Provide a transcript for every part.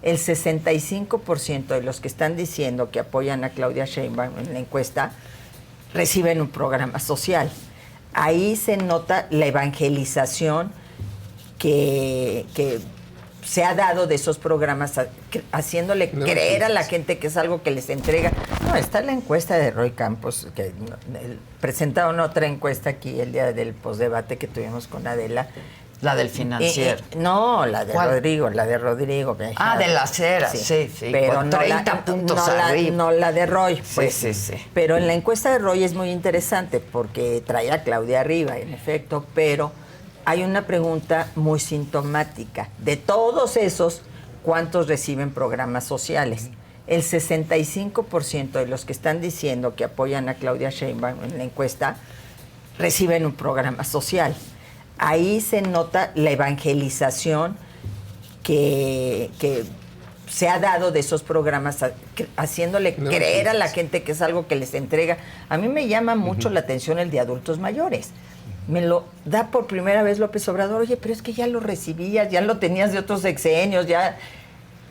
el 65% de los que están diciendo que apoyan a Claudia Sheinbaum en la encuesta reciben un programa social. Ahí se nota la evangelización que se ha dado de esos programas, haciéndole creer a la gente que es algo que les entrega. No, está la encuesta de Roy Campos, que presentaron otra encuesta aquí el día del postdebate que tuvimos con Adela. La del Financiero. No, la de Rodrigo, de la Cera, sí. Pero no 30 puntos arriba. no la de Roy. Pues, sí. Pero en la encuesta de Roy es muy interesante porque trae a Claudia arriba, en efecto, pero hay una pregunta muy sintomática. De todos esos, ¿cuántos reciben programas sociales? El 65% de los que están diciendo que apoyan a Claudia Sheinbaum en la encuesta reciben un programa social. Ahí se nota la evangelización que se ha dado de esos programas, haciéndole creer a la gente que es algo que les entrega. A mí me llama mucho la atención el de adultos mayores. Me lo da por primera vez López Obrador. Oye, pero es que ya lo recibías, ya lo tenías de otros sexenios, ya...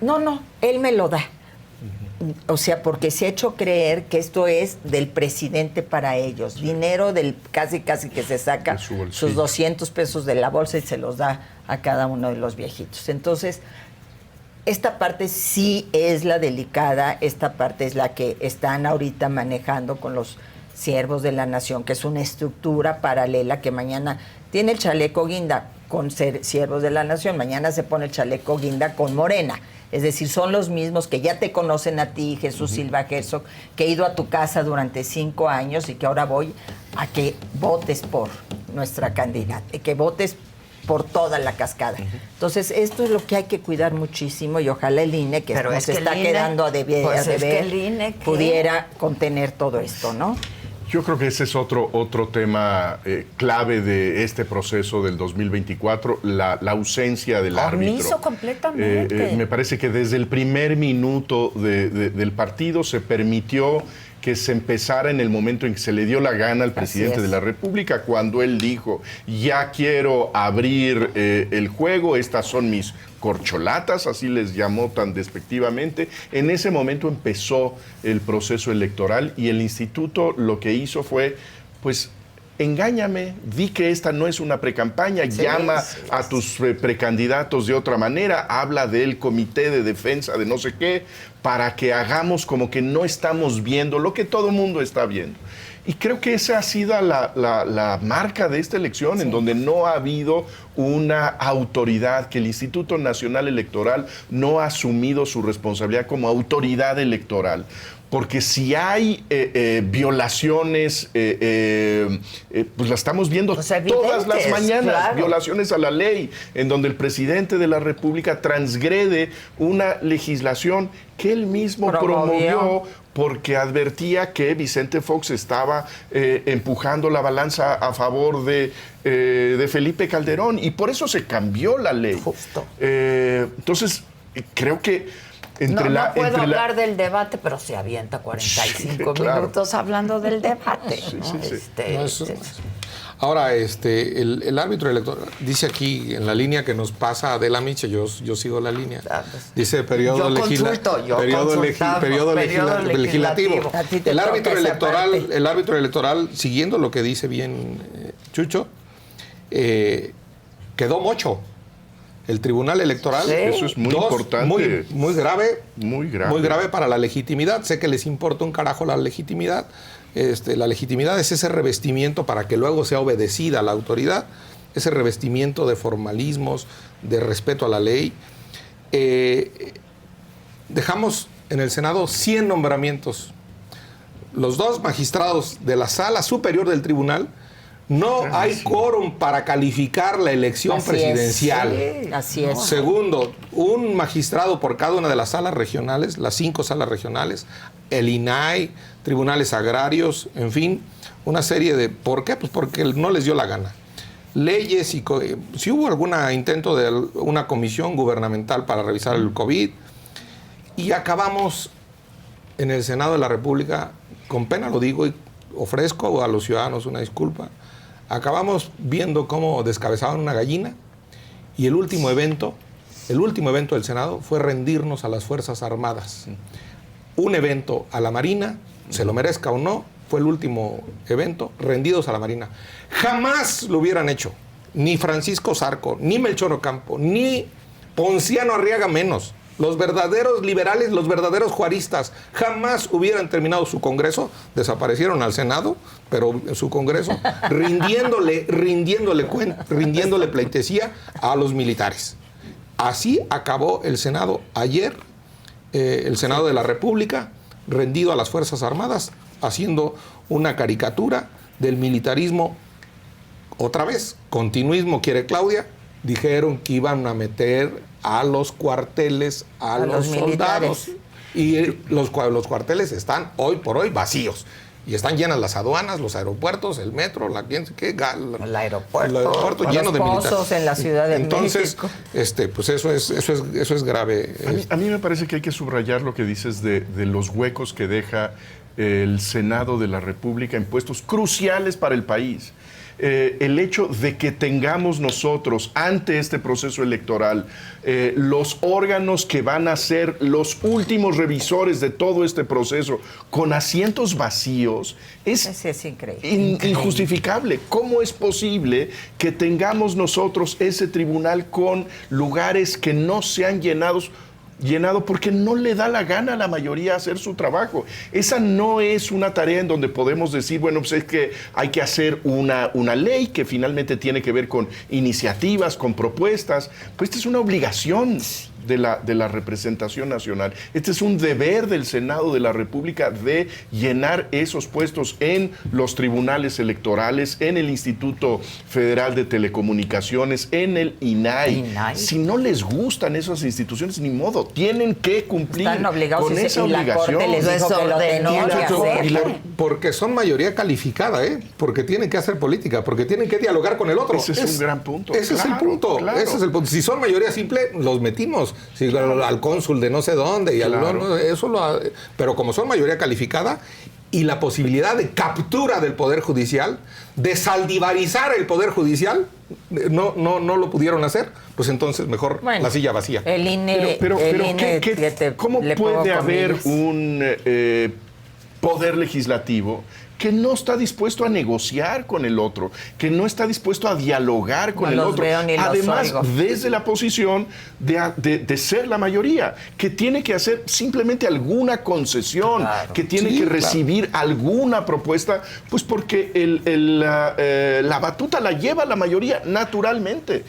No, él me lo da. O sea, porque se ha hecho creer que esto es del presidente para ellos. Dinero del casi que se saca sus 200 pesos de la bolsa y se los da a cada uno de los viejitos. Entonces, esta parte sí es la delicada, esta parte es la que están ahorita manejando con los siervos de la nación, que es una estructura paralela que mañana tiene el chaleco guinda con siervos de la nación, mañana se pone el chaleco guinda con Morena. Es decir, son los mismos que ya te conocen a ti, Jesús Silva Herzog, que he ido a tu casa durante 5 años y que ahora voy a que votes por nuestra candidata, que votes por toda la cascada. Entonces, esto es lo que hay que cuidar muchísimo y ojalá el INE, que pero nos está quedando a deber, pudiera contener todo esto, ¿no? Yo creo que ese es otro tema clave de este proceso del 2024, la ausencia del árbitro. Completamente. Me parece que desde el primer minuto del partido se permitió que se empezara en el momento en que se le dio la gana al presidente de la República, cuando él dijo, ya quiero abrir el juego, estas son mis corcholatas, así les llamó tan despectivamente. En ese momento empezó el proceso electoral y el instituto lo que hizo fue, pues, engáñame, di que esta no es una precampaña, llama a tus precandidatos de otra manera, habla del comité de defensa de no sé qué, para que hagamos como que no estamos viendo lo que todo el mundo está viendo. Y creo que esa ha sido la marca de esta elección, en donde no ha habido una autoridad, que el Instituto Nacional Electoral no ha asumido su responsabilidad como autoridad electoral. Porque si hay violaciones, pues las estamos viendo todas las mañanas, violaciones a la ley, en donde el presidente de la República transgrede una legislación que él mismo promovió porque advertía que Vicente Fox estaba empujando la balanza a favor de Felipe Calderón, y por eso se cambió la ley. Entonces, creo que no puedo hablar del debate, pero se avienta 45 minutos hablando del debate. Ahora, el árbitro electoral dice aquí en la línea que nos pasa Adela Miche, yo sigo la línea. Dice periodo legislativo. El árbitro electoral, siguiendo lo que dice bien Chucho, quedó mocho. El Tribunal Electoral, eso es muy importante. Muy grave para la legitimidad. Sé que les importa un carajo la legitimidad. La legitimidad es ese revestimiento para que luego sea obedecida a la autoridad, ese revestimiento de formalismos, de respeto a la ley. Dejamos en el Senado 100 nombramientos. Los 2 magistrados de la Sala Superior del Tribunal. No hay quórum para calificar la elección presidencial. Así es. Segundo, un magistrado por cada una de las salas regionales, las 5 salas regionales, el INAI, tribunales agrarios, en fin, una serie de... ¿Por qué? Pues porque no les dio la gana. Leyes y... Si hubo algún intento de una comisión gubernamental para revisar el COVID, y acabamos en el Senado de la República, con pena lo digo y ofrezco a los ciudadanos una disculpa, acabamos viendo cómo descabezaban una gallina, y el último evento El último evento del Senado fue rendirnos a las Fuerzas Armadas. Un evento a la Marina, se lo merezca o no, fue el último evento, rendidos a la Marina. Jamás lo hubieran hecho. Ni Francisco Zarco, ni Melchor Ocampo, ni Ponciano Arriaga menos. Los verdaderos liberales, los verdaderos juaristas, jamás hubieran terminado su congreso, desaparecieron al Senado, pero en su congreso, rindiéndole pleitesía a los militares. Así acabó el Senado ayer, el Senado de la República, rendido a las Fuerzas Armadas, haciendo una caricatura del militarismo. Otra vez, continuismo quiere Claudia, dijeron que iban a meter a los cuarteles a los soldados. Y los cuarteles están hoy por hoy vacíos. Y están llenas las aduanas, los aeropuertos, el metro, el aeropuerto lleno de militares en la Ciudad de México. Entonces, pues eso es grave. A mí me parece que hay que subrayar lo que dices de los huecos que deja el Senado de la República en puestos cruciales para el país. El hecho de que tengamos nosotros ante este proceso electoral los órganos que van a ser los últimos revisores de todo este proceso con asientos vacíos es increíble. Injustificable. ¿Cómo es posible que tengamos nosotros ese tribunal con lugares que no se han llenado porque no le da la gana a la mayoría hacer su trabajo? Esa no es una tarea en donde podemos decir, bueno, pues es que hay que hacer una ley que finalmente tiene que ver con iniciativas, con propuestas. Pues esta es una obligación de la representación nacional. Este es un deber del Senado de la República de llenar esos puestos en los tribunales electorales, en el Instituto Federal de Telecomunicaciones, en el INAI. Si no les gustan esas instituciones, ni modo, tienen que cumplir con esa obligación. Porque son mayoría calificada, porque tienen que hacer política, porque tienen que dialogar con el otro. Ese es un gran punto. Ese es el punto. Claro. Ese es el punto. Si son mayoría simple, los metimos. Sí, al cónsul de no sé dónde, pero como son mayoría calificada y la posibilidad de captura del Poder Judicial, de saldivarizar el Poder Judicial, no lo pudieron hacer, pues entonces mejor la silla vacía. El INE, ¿cómo puede haber un poder legislativo que no está dispuesto a negociar con el otro, que no está dispuesto a dialogar con el otro? Además, desde la posición de ser la mayoría, que tiene que hacer simplemente alguna concesión, que tiene que recibir alguna propuesta, pues porque la batuta la lleva la mayoría naturalmente.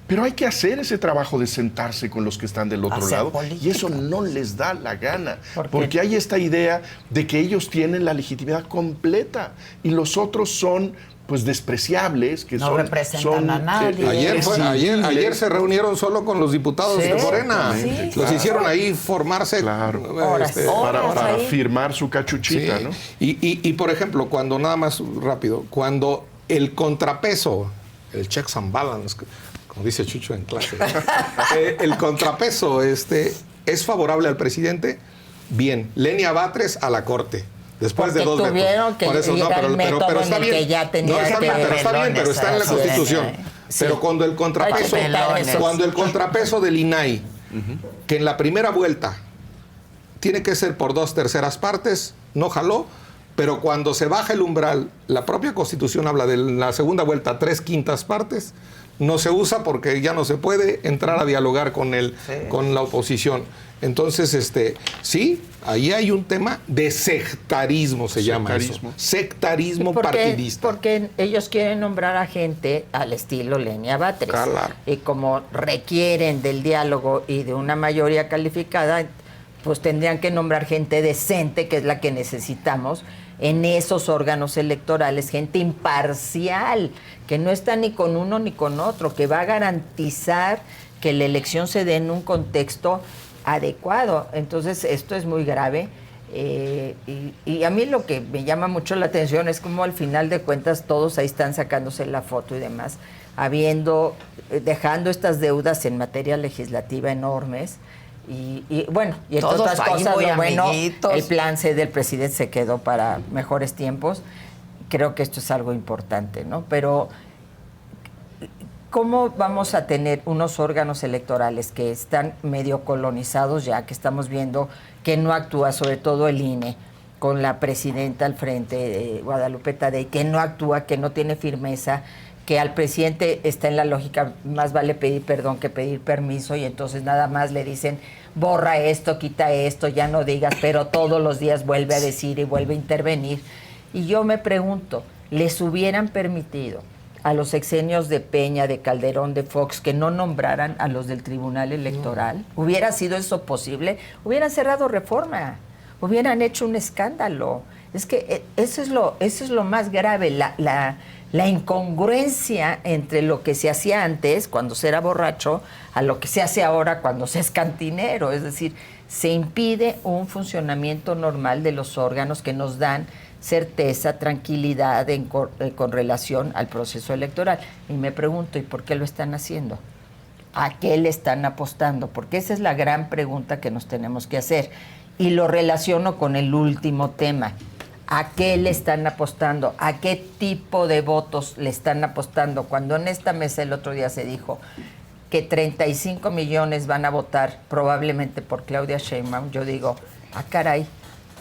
Pero hay que hacer ese trabajo de sentarse con los que están del otro lado política. Y eso no les da la gana. Porque hay esta idea de que ellos tienen la legitimidad completa y los otros son pues despreciables, que no representan a nadie. Ayer se reunieron solo con los diputados de Morena. Los hicieron ahí formarse para firmar su cachuchita, ¿no? Y por ejemplo, cuando nada más rápido, cuando el contrapeso, el checks and balance, como dice Chucho en clase, el contrapeso es favorable al presidente, bien. Lenia Batres a la Corte. Después de 2 vetos. Por eso no, pero está bien. Pero está en la Constitución. Pero cuando el contrapeso del INAI, que en la primera vuelta tiene que ser por 2/3 partes, no jaló. Pero cuando se baja el umbral, la propia Constitución habla de la segunda vuelta 3/5 partes, no se usa porque ya no se puede entrar a dialogar con la oposición. Entonces, sí, ahí hay un tema de sectarismo, llama eso. Sectarismo partidista. Porque ellos quieren nombrar a gente al estilo Lenia Batres. Claro. Y como requieren del diálogo y de una mayoría calificada, pues tendrían que nombrar gente decente, que es la que necesitamos en esos órganos electorales, gente imparcial, que no está ni con uno ni con otro, que va a garantizar que la elección se dé en un contexto adecuado. Entonces, esto es muy grave. Y a mí lo que me llama mucho la atención es como al final de cuentas todos ahí están sacándose la foto y demás, dejando estas deudas en materia legislativa enormes. Y bueno, y entre otras cosas, el plan C del presidente se quedó para mejores tiempos. Creo que esto es algo importante, ¿no? Pero ¿cómo vamos a tener unos órganos electorales que están medio colonizados ya, que estamos viendo que no actúa, sobre todo el INE, con la presidenta al frente, Guadalupe Tadei, que no actúa, que no tiene firmeza, que al presidente está en la lógica, más vale pedir perdón que pedir permiso, y entonces nada más le dicen, borra esto, quita esto, ya no digas, pero todos los días vuelve a decir y vuelve a intervenir? Y yo me pregunto, ¿les hubieran permitido a los sexenios de Peña, de Calderón, de Fox, que no nombraran a los del Tribunal Electoral? No. ¿Hubiera sido eso posible? Hubieran cerrado Reforma, hubieran hecho un escándalo. Es que eso es lo más grave, la incongruencia entre lo que se hacía antes, cuando se era borracho, a lo que se hace ahora cuando se es cantinero. Es decir, se impide un funcionamiento normal de los órganos que nos dan certeza, tranquilidad con relación al proceso electoral. Y me pregunto, ¿y por qué lo están haciendo? ¿A qué le están apostando? Porque esa es la gran pregunta que nos tenemos que hacer. Y lo relaciono con el último tema. ¿A qué le están apostando? ¿A qué tipo de votos le están apostando? Cuando en esta mesa el otro día se dijo que 35 millones van a votar probablemente por Claudia Sheinbaum, yo digo, caray,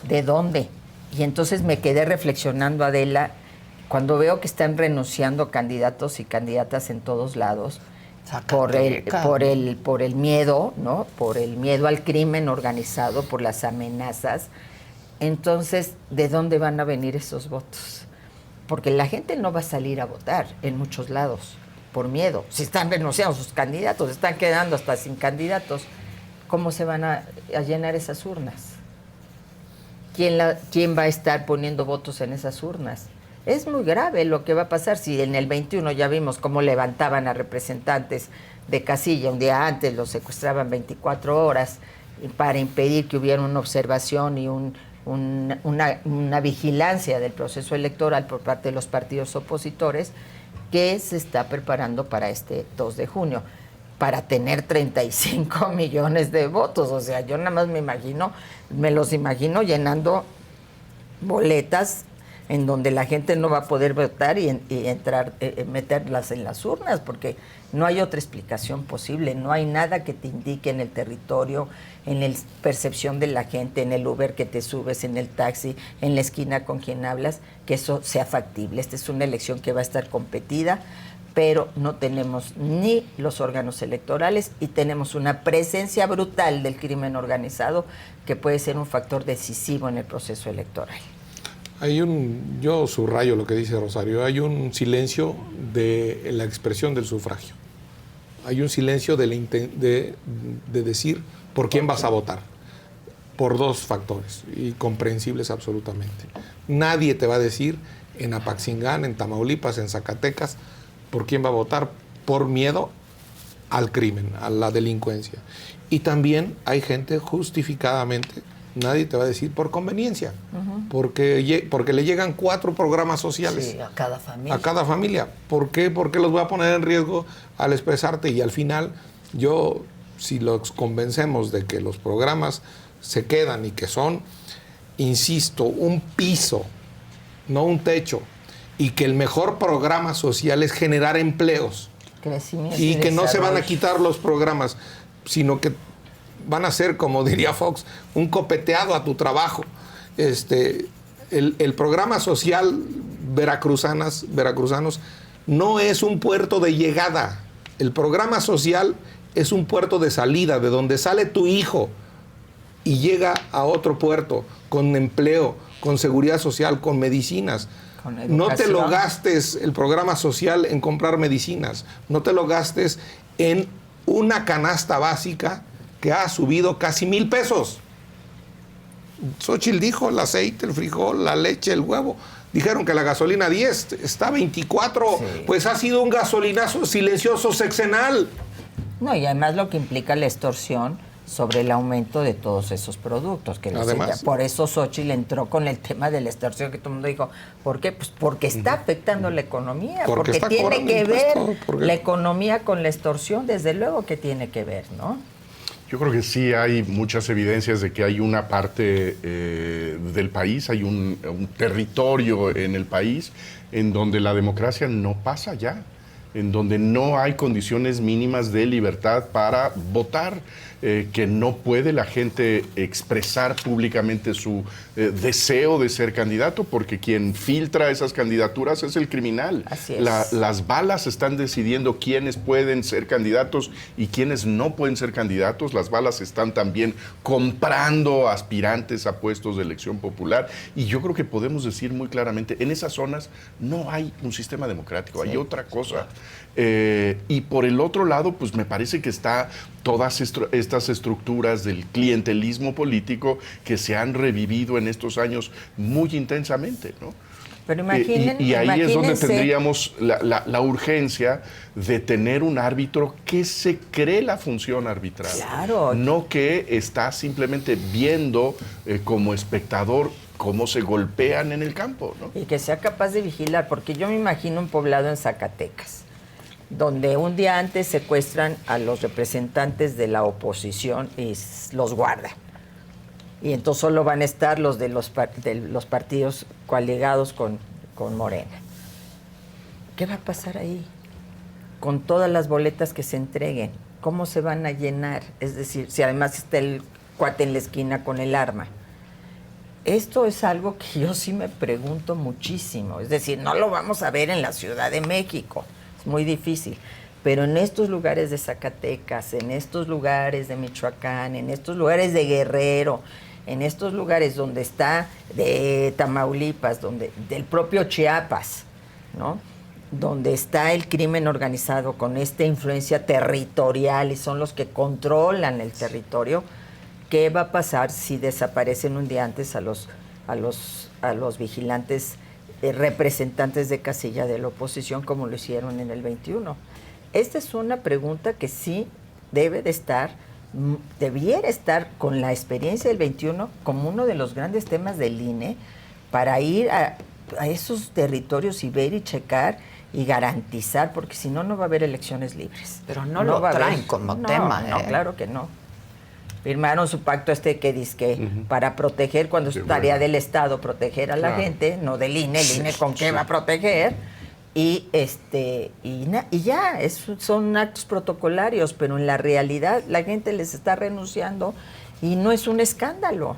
¿de dónde? Y entonces me quedé reflexionando, Adela, cuando veo que están renunciando candidatos y candidatas en todos lados por el miedo, ¿no? Por el miedo al crimen organizado, por las amenazas. Entonces, ¿de dónde van a venir esos votos? Porque la gente no va a salir a votar en muchos lados por miedo. Si están renunciando sus candidatos, están quedando hasta sin candidatos, ¿cómo se van a llenar esas urnas? ¿Quién va a estar poniendo votos en esas urnas? Es muy grave lo que va a pasar. Si en el 21 ya vimos cómo levantaban a representantes de casilla un día antes, los secuestraban 24 horas para impedir que hubiera una observación y una vigilancia del proceso electoral por parte de los partidos opositores, que se está preparando para este 2 de junio, para tener 35 millones de votos. O sea, yo nada más me los imagino llenando boletas en donde la gente no va a poder votar y entrar, meterlas en las urnas, porque no hay otra explicación posible. No hay nada que te indique en el territorio, en la percepción de la gente, en el Uber que te subes, en el taxi, en la esquina con quien hablas, que eso sea factible. Esta es una elección que va a estar competida, pero no tenemos ni los órganos electorales y tenemos una presencia brutal del crimen organizado que puede ser un factor decisivo en el proceso electoral. Yo subrayo lo que dice Rosario, hay un silencio de la expresión del sufragio. Hay un silencio de decir por quién vas a votar, por dos factores, y comprensibles absolutamente. Nadie te va a decir en Apaxingán, en Tamaulipas, en Zacatecas, por quién va a votar por miedo al crimen, a la delincuencia. Y también hay gente justificadamente, nadie te va a decir por conveniencia, porque le llegan 4 programas sociales. Sí, a cada familia. A cada familia. ¿Por qué? Porque los voy a poner en riesgo al expresarte, y al final si los convencemos de que los programas se quedan y que son, insisto, un piso, no un techo, y que el mejor programa social es generar empleos, crecimiento y que no se van a quitar los programas, sino que van a ser, como diría Fox, un copeteado a tu trabajo. El programa social veracruzanos no es un puerto de llegada. El programa social es un puerto de salida, de donde sale tu hijo y llega a otro puerto con empleo, con seguridad social, con medicinas. No te lo gastes el programa social en comprar medicinas, no te lo gastes en una canasta básica que ha subido casi 1,000 pesos. Xóchitl dijo el aceite, el frijol, la leche, el huevo. Dijeron que la gasolina 10 está 24, sí. Pues ha sido un gasolinazo silencioso sexenal. No, y además lo que implica la extorsión sobre el aumento de todos esos productos. Que además, por eso Xóchitl entró con el tema de la extorsión, que todo el mundo dijo, ¿por qué? Pues porque está afectando la economía, porque tiene que ver la economía con la extorsión, desde luego que tiene que ver, ¿no? Yo creo que sí hay muchas evidencias de que hay una parte del país, hay un territorio en el país en donde la democracia no pasa ya. en donde no hay condiciones mínimas de libertad para votar, que no puede la gente expresar públicamente su deseo de ser candidato, porque quien filtra esas candidaturas es el criminal. Así es. Las balas están decidiendo quiénes pueden ser candidatos y quiénes no pueden ser candidatos. Las balas están también comprando aspirantes a puestos de elección popular. Y yo creo que podemos decir muy claramente, en esas zonas no hay un sistema democrático, hay otra cosa. Y por el otro lado, pues me parece que está todas estas estructuras del clientelismo político que se han revivido en estos años muy intensamente, ¿no? Pero y ahí es donde imagínense. tendríamos la urgencia de tener un árbitro que se cree la función arbitral. Claro. No que está simplemente viendo como espectador cómo se golpean en el campo, ¿no? Y que sea capaz de vigilar, porque yo me imagino un poblado en Zacatecas, donde un día antes secuestran a los representantes de la oposición y los guardan. Y entonces solo van a estar los de los partidos coaligados con Morena. ¿Qué va a pasar ahí? Con todas las boletas que se entreguen, ¿cómo se van a llenar? Es decir, si además está el cuate en la esquina con el arma. Esto es algo que yo sí me pregunto muchísimo. Es decir, no lo vamos a ver en la Ciudad de México. Es muy difícil. Pero en estos lugares de Zacatecas, en estos lugares de Michoacán, en estos lugares de Guerrero, en estos lugares donde está de Tamaulipas, del propio Chiapas, ¿no? Donde está el crimen organizado con esta influencia territorial y son los que controlan el territorio, ¿qué va a pasar si desaparecen un día antes a los vigilantes representantes de casilla de la oposición como lo hicieron en el 21? Esta es una pregunta que sí debiera estar con la experiencia del 21 como uno de los grandes temas del INE para ir a esos territorios y ver y checar y garantizar, porque si no, no va a haber elecciones libres. Pero no lo traen como tema. No, claro que no. Firmaron su pacto que dice para proteger, cuando es tarea del Estado proteger a la gente, no del INE, el INE con qué va a proteger, y ya, son actos protocolarios, pero en la realidad la gente les está renunciando y no es un escándalo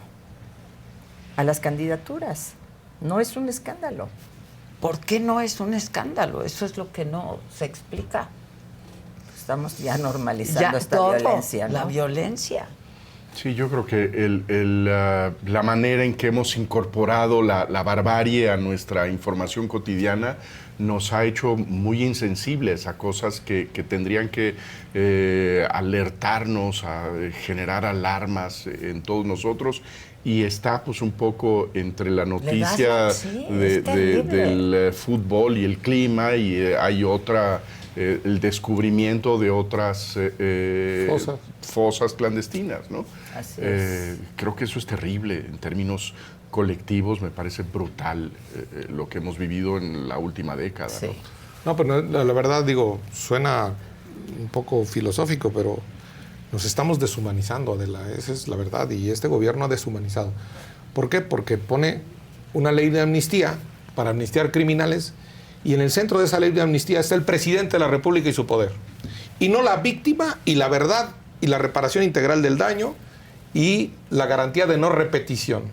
a las candidaturas, no es un escándalo. ¿Por qué no es un escándalo? Eso es lo que no se explica. Estamos ya normalizando esta violencia, ¿no? La violencia. Sí, yo creo que la manera en que hemos incorporado la barbarie a nuestra información cotidiana nos ha hecho muy insensibles a cosas que tendrían que alertarnos, a generar alarmas en todos nosotros. Y está pues un poco entre la noticia del fútbol y el clima, y hay otra, el descubrimiento de otras fosas clandestinas, ¿no? Así es. Creo que eso es terrible en términos colectivos. Me parece brutal lo que hemos vivido en la última década. Sí. No, pero la verdad, digo, suena un poco filosófico, pero nos estamos deshumanizando, Adela, esa es la verdad, y este gobierno ha deshumanizado. ¿Por qué? Porque pone una ley de amnistía para amnistiar criminales, y en el centro de esa ley de amnistía está el presidente de la República y su poder. Y no la víctima y la verdad y la reparación integral del daño y la garantía de no repetición,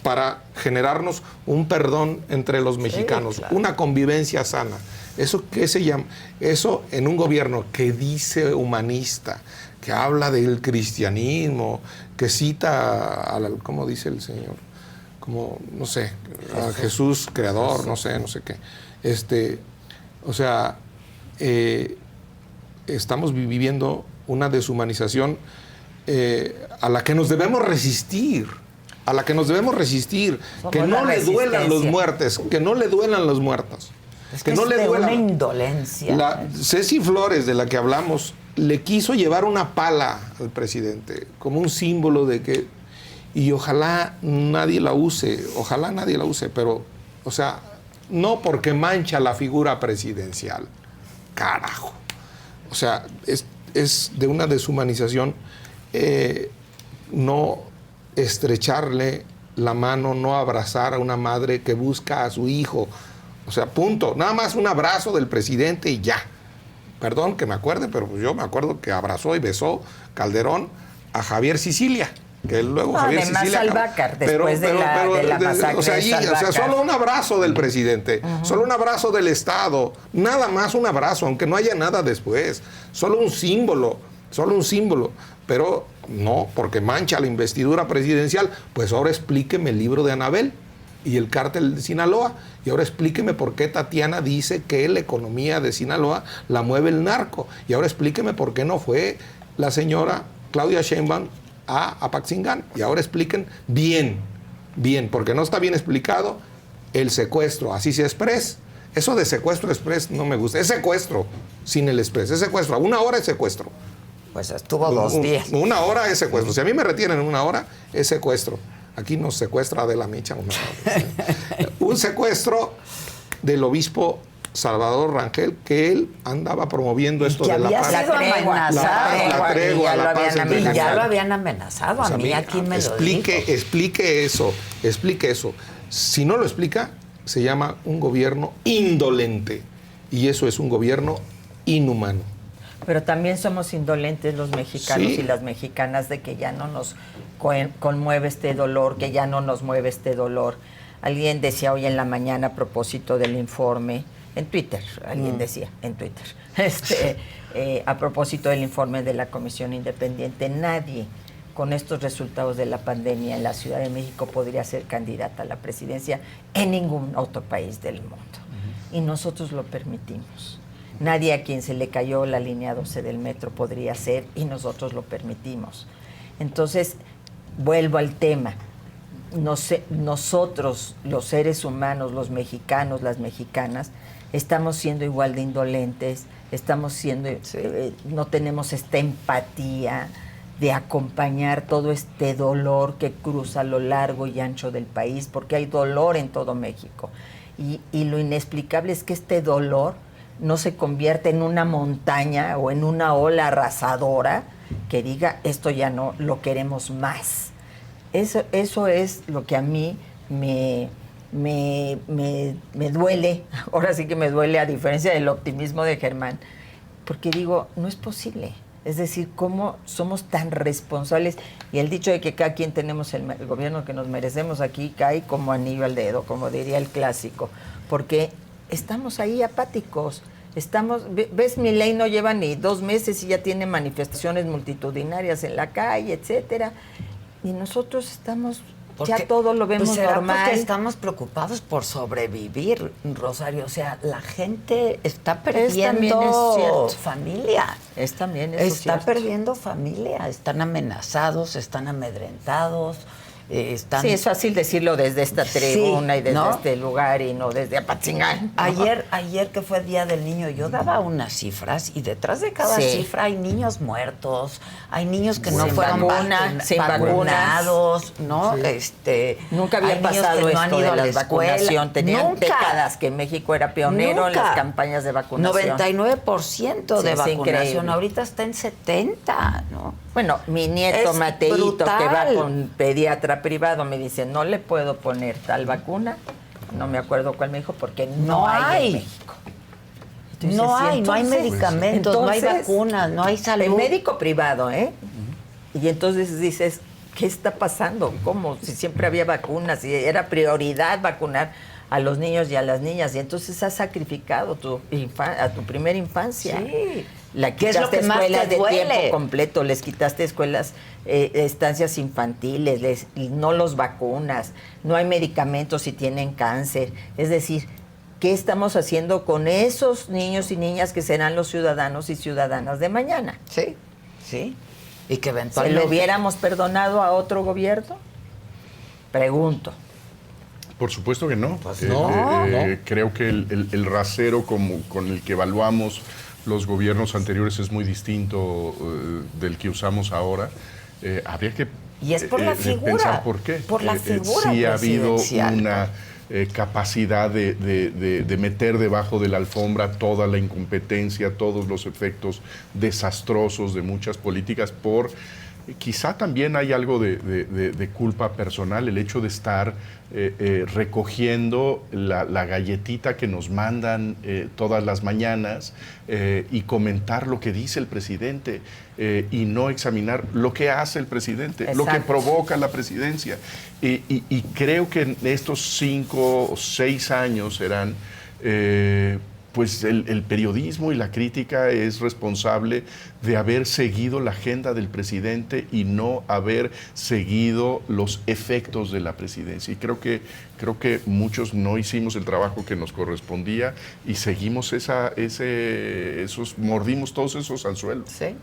para generarnos un perdón entre los mexicanos, claro. Una convivencia sana. ¿Eso qué se llama? Eso en un gobierno que dice humanista, que habla del cristianismo, que cita, ¿cómo dice el Señor? Como, no sé, a Jesús creador, no sé qué. O sea, estamos viviendo una deshumanización a la que nos debemos resistir. Somos Que no la le duelan los resistencia. muertos, que no le duelan los muertos. Es que que no es le de duela. una indolencia. Ceci Flores, de la que hablamos, le quiso llevar una pala al presidente, como un símbolo de que... Y ojalá nadie la use, pero, o sea, no porque mancha la figura presidencial. Carajo. O sea, es de una deshumanización no estrecharle la mano, no abrazar a una madre que busca a su hijo O sea, punto. Nada más un abrazo del presidente y ya. Perdón que me acuerde, pero pues yo me acuerdo que abrazó y besó Calderón a Javier Sicilia. Que luego Javier además Sicilia. al Bácar, después de la masacre o sea, de Salvácar. solo un abrazo del presidente, solo un abrazo del Estado, nada más un abrazo, aunque no haya nada después. Solo un símbolo. Pero no, porque mancha la investidura presidencial. Pues ahora explíqueme el libro de Anabel y el cártel de Sinaloa. Y ahora explíqueme por qué Tatiana dice que la economía de Sinaloa la mueve el narco. Y ahora explíqueme por qué no fue la señora Claudia Sheinbaum a Apatzingán. Y ahora expliquen bien, porque no está bien explicado el secuestro, así sea express. Eso de secuestro express no me gusta. Es secuestro sin el express. Es secuestro. A 1 hora es secuestro. Pues estuvo 2 días. 1 hora es secuestro. Si a mí me retienen 1 hora, es secuestro. Aquí nos secuestra Adela Micha. Un secuestro del obispo Salvador Rangel, que él andaba promoviendo esto de la paz. La tregua, la paz. Y ya lo habían amenazado. A mí aquí me lo dijo. Explique eso. Si no lo explica, se llama un gobierno indolente. Y eso es un gobierno inhumano. Pero también somos indolentes los mexicanos Sí. y las mexicanas de que ya no nos conmueve este dolor, que ya no nos mueve este dolor. Alguien decía hoy en la mañana a propósito del informe, en Twitter, alguien decía en Twitter, a propósito del informe de la Comisión Independiente, nadie con estos resultados de la pandemia en la Ciudad de México podría ser candidata a la presidencia en ningún otro país del mundo. Y nosotros lo permitimos. Nadie a quien se le cayó la línea 12 del metro podría ser y nosotros lo permitimos. Entonces, vuelvo al tema. Nosotros, los seres humanos, los mexicanos, las mexicanas, estamos siendo igual de indolentes, no tenemos esta empatía de acompañar todo este dolor que cruza a lo largo y ancho del país, porque hay dolor en todo México. Y lo inexplicable es que este dolor no se convierte en una montaña o en una ola arrasadora que diga, esto ya no lo queremos más. Eso es lo que a mí me duele, ahora sí que me duele, a diferencia del optimismo de Germán, porque digo, no es posible. Es decir, cómo somos tan responsables, y el dicho de que cada quien tenemos el gobierno que nos merecemos aquí cae como anillo al dedo, como diría el clásico, porque estamos ahí apáticos. ¿Ves? Milei no lleva ni 2 meses y ya tiene manifestaciones multitudinarias en la calle, etcétera, y nosotros estamos... ya todo lo vemos normal. Porque estamos preocupados por sobrevivir, Rosario. O sea, la gente está perdiendo familia. Está perdiendo familia. Están amenazados, están amedrentados. Sí, es fácil decirlo desde esta tribuna y desde este lugar y no desde Apatzingán. Ayer que fue el Día del Niño, yo daba unas cifras y detrás de cada cifra hay niños muertos, hay niños que no fueron vacunados, ¿no? Nunca había pasado esto de la vacunación. Tenían décadas que México era pionero en las campañas de vacunación. 99% de vacunación. Increíble. Ahorita está en 70, ¿no? Bueno, mi nieto Mateito, que va con pediatra privado, me dice, no le puedo poner tal vacuna, no me acuerdo cuál me dijo, porque no hay en México. Entonces, no hay medicamentos, no hay vacunas, no hay salud. El médico privado, Y entonces dices, ¿qué está pasando? ¿Cómo? Si siempre había vacunas, si era prioridad vacunar a los niños y a las niñas, y entonces has sacrificado a tu primera infancia. Sí. La quitaste escuelas de tiempo completo, les quitaste escuelas, estancias infantiles, no los vacunas, no hay medicamentos si tienen cáncer. Es decir, ¿qué estamos haciendo con esos niños y niñas que serán los ciudadanos y ciudadanas de mañana? Sí. Y que eventualmente... ¿Se lo hubiéramos perdonado a otro gobierno? Pregunto. Por supuesto que no. Pues creo que el rasero con el que evaluamos los gobiernos anteriores es muy distinto del que usamos ahora. Habría que y es por la figura, pensar por qué. Por la figura sí ha habido una capacidad de meter debajo de la alfombra toda la incompetencia, todos los efectos desastrosos de muchas políticas por quizá también hay algo de culpa personal, el hecho de estar recogiendo la galletita que nos mandan todas las mañanas y comentar lo que dice el presidente y no examinar lo que hace el presidente, Exacto. lo que provoca la presidencia. Y creo que en estos 5 o 6 años serán... pues el periodismo y la crítica es responsable de haber seguido la agenda del presidente y no haber seguido los efectos de la presidencia. Y creo que muchos no hicimos el trabajo que nos correspondía y seguimos mordimos todos esos anzuelos. Sí.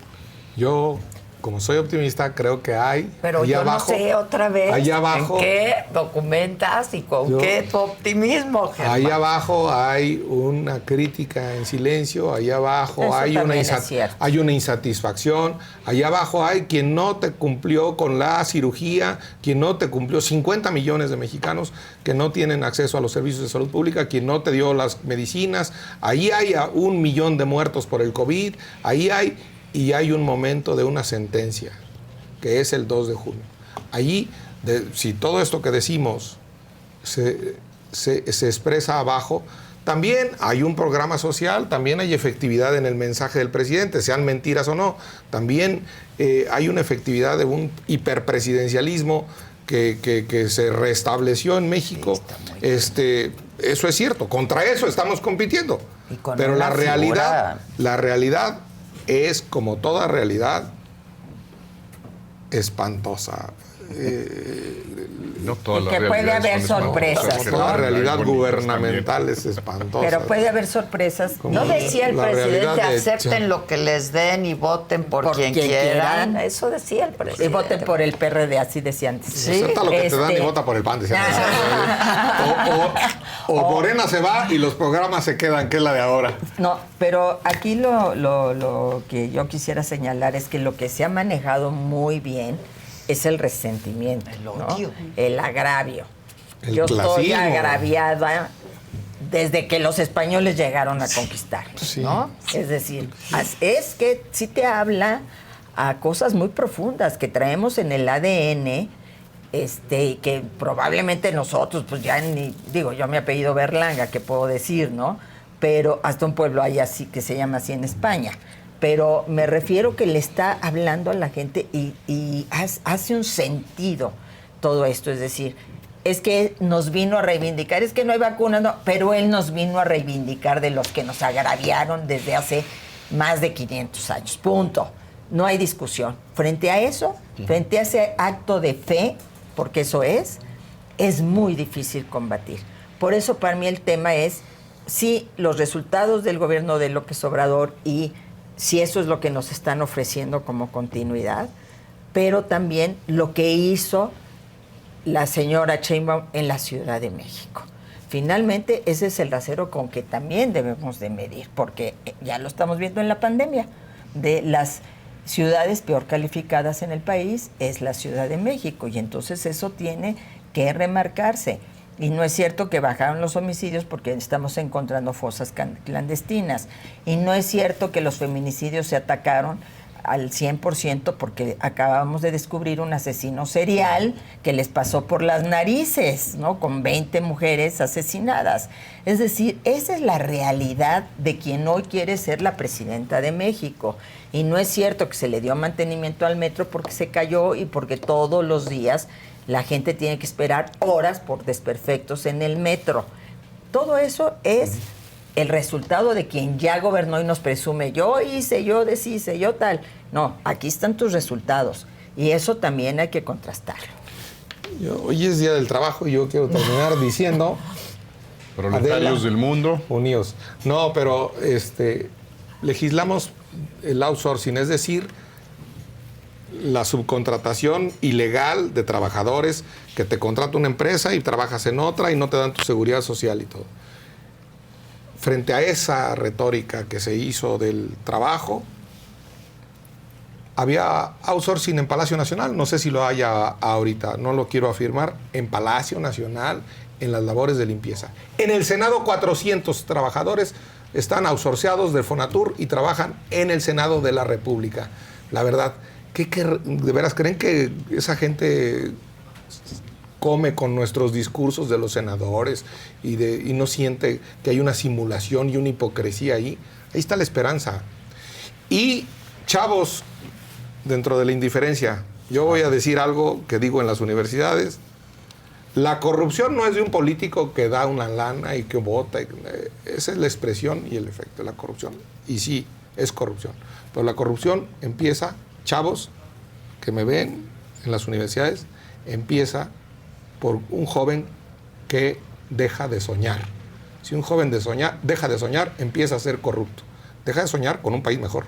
Yo, como soy optimista, creo que hay. Pero allá yo abajo, no sé otra vez allá abajo, en qué documentas y con qué tu optimismo, Germán. Allá abajo hay una crítica en silencio, allá abajo Eso hay también es cierto. hay una insatisfacción, allá abajo hay quien no te cumplió con la cirugía, quien no te cumplió, 50 millones de mexicanos que no tienen acceso a los servicios de salud pública, quien no te dio las medicinas, ahí hay a 1 millón de muertos por el COVID, ahí hay... Y hay un momento de una sentencia, que es el 2 de junio. Allí, si todo esto que decimos se expresa abajo, también hay un programa social, también hay efectividad en el mensaje del presidente, sean mentiras o no. También hay una efectividad de un hiperpresidencialismo que se restableció en México. Eso es cierto, contra eso estamos compitiendo. Pero la realidad es, como toda realidad, espantosa. No todas Y las que puede realidades haber son espantosas, sorpresas, pero ¿no? La hay realidad bonitas gubernamental también. es espantosa. Pero puede haber sorpresas. ¿No decía el La presidente, realidad de acepten lo que les den y voten por quien quieran? Eso decía el presidente. Y voten por el PRD, así decía antes. Sí. Acepta lo que te dan y vota por el PAN, decía. o Morena se va y los programas se quedan, que es la de ahora. No, pero aquí lo que yo quisiera señalar es que lo que se ha manejado muy bien es el resentimiento, El ¿no? odio. El agravio. El Yo estoy clasismo. agraviada desde que los españoles llegaron a conquistar, Sí. ¿no? Es decir, es que sí te habla a cosas muy profundas que traemos en el ADN, y que probablemente nosotros, pues ya ni, digo, yo mi apellido Berlanga, ¿qué puedo decir, no? Pero hasta un pueblo hay así, que se llama así en España. Pero me refiero que le está hablando a la gente y hace un sentido todo esto. Es decir, es que nos vino a reivindicar, es que no hay vacunas, no, pero él nos vino a reivindicar de los que nos agraviaron desde hace más de 500 años. Punto. No hay discusión. Frente a eso, frente a ese acto de fe, porque eso es muy difícil combatir. Por eso para mí el tema es, sí, los resultados del gobierno de López Obrador y si eso es lo que nos están ofreciendo como continuidad, pero también lo que hizo la señora Sheinbaum en la Ciudad de México. Finalmente, ese es el rasero con que también debemos de medir, porque ya lo estamos viendo en la pandemia. De las ciudades peor calificadas en el país es la Ciudad de México, y entonces eso tiene que remarcarse. Y no es cierto que bajaron los homicidios porque estamos encontrando fosas clandestinas. Y no es cierto que los feminicidios se atacaron al 100% porque acabamos de descubrir un asesino serial que les pasó por las narices, ¿no? Con 20 mujeres asesinadas. Es decir, esa es la realidad de quien hoy quiere ser la presidenta de México. Y no es cierto que se le dio mantenimiento al metro porque se cayó y porque todos los días la gente tiene que esperar horas por desperfectos en el metro. Todo eso es el resultado de quien ya gobernó y nos presume, yo hice, yo deshice, yo tal. No, aquí están tus resultados. Y eso también hay que contrastarlo. Hoy es Día del Trabajo y yo quiero terminar diciendo... Proletarios Adela, del mundo. unidos. No, pero legislamos el outsourcing, es decir, la subcontratación ilegal de trabajadores que te contrata una empresa y trabajas en otra y no te dan tu seguridad social y todo. Frente a esa retórica que se hizo del trabajo, había outsourcing en Palacio Nacional, no sé si lo haya ahorita, no lo quiero afirmar, en Palacio Nacional, en las labores de limpieza. En el Senado 400 trabajadores están outsourceados del Fonatur y trabajan en el Senado de la República. La verdad, ¿De veras creen que esa gente come con nuestros discursos de los senadores y no siente que hay una simulación y una hipocresía ahí? Ahí está la esperanza. Y, chavos, dentro de la indiferencia, yo voy a decir algo que digo en las universidades. La corrupción no es de un político que da una lana y que vota. Esa es la expresión y el efecto de la corrupción. Y sí, es corrupción. Pero la corrupción empieza, chavos que me ven en las universidades, empieza por un joven que deja de soñar. Si un joven deja de soñar, empieza a ser corrupto. Deja de soñar con un país mejor.